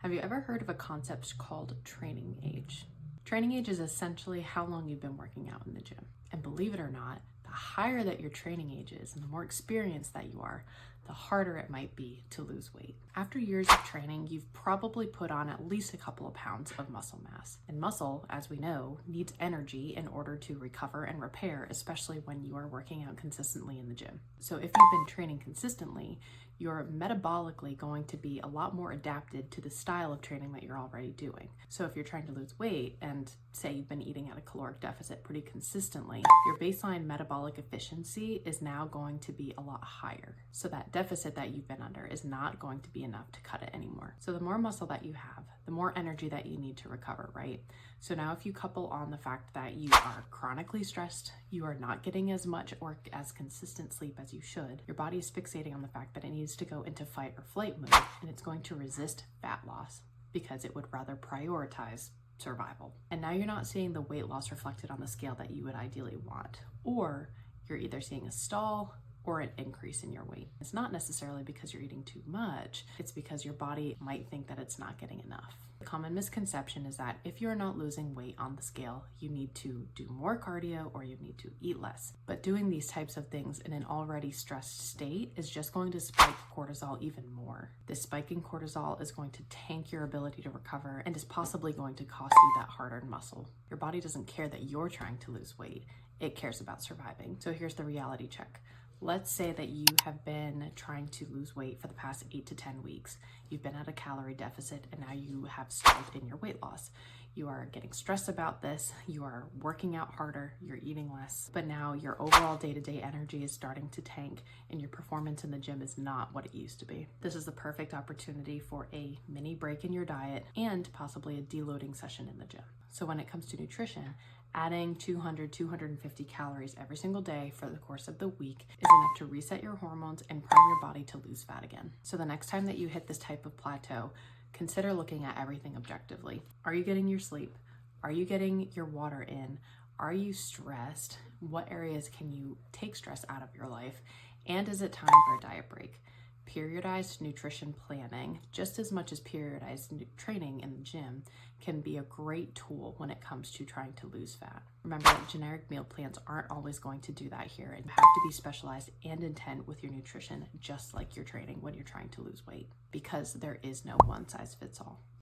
Have you ever heard of a concept called training age? Training age is essentially how long you've been working out in the gym. And believe it or not, the higher that your training age is and the more experienced that you are, the harder it might be to lose weight. After years of training, you've probably put on at least a couple of pounds of muscle mass. And muscle, as we know, needs energy in order to recover and repair, especially when you are working out consistently in the gym. So if you've been training consistently, you're metabolically going to be a lot more adapted to the style of training that you're already doing. So if you're trying to lose weight and say you've been eating at a caloric deficit pretty consistently, your baseline metabolic efficiency is now going to be a lot higher. So that deficit that you've been under is not going to be enough to cut it anymore. So the more muscle that you have, the more energy that you need to recover, right? So now if you couple on the fact that you are chronically stressed, you are not getting as much or as consistent sleep as you should, your body is fixating on the fact that it needs to go into fight or flight mode, and it's going to resist fat loss because it would rather prioritize survival. And now you're not seeing the weight loss reflected on the scale that you would ideally want, or you're either seeing a stall or an increase in your weight. It's not necessarily because you're eating too much, it's because your body might think that it's not getting enough. The common misconception is that if you're not losing weight on the scale, you need to do more cardio or you need to eat less. But doing these types of things in an already stressed state is just going to spike cortisol even more. This spike in cortisol is going to tank your ability to recover and is possibly going to cost you that hard-earned muscle. Your body doesn't care that you're trying to lose weight. It cares about surviving. So here's the reality check. Let's say that you have been trying to lose weight for the past 8 to 10 weeks. You've been at a calorie deficit and now you have stalled in your weight loss. You are getting stressed about this, you are working out harder, you're eating less, but now your overall day-to-day energy is starting to tank and your performance in the gym is not what it used to be. This is the perfect opportunity for a mini break in your diet and possibly a deloading session in the gym. So when it comes to nutrition, adding 250 calories every single day for the course of the week is enough to reset your hormones and prime your body to lose fat again. So the next time that you hit this type of plateau, consider looking at everything objectively. Are you getting your sleep? Are you getting your water in? Are you stressed? What areas can you take stress out of your life? And is it time for a diet break? Periodized nutrition planning, just as much as periodized training in the gym, can be a great tool when it comes to trying to lose fat. Remember that generic meal plans aren't always going to do that here, and you have to be specialized and intent with your nutrition, just like your training when you're trying to lose weight, because there is no one size fits all.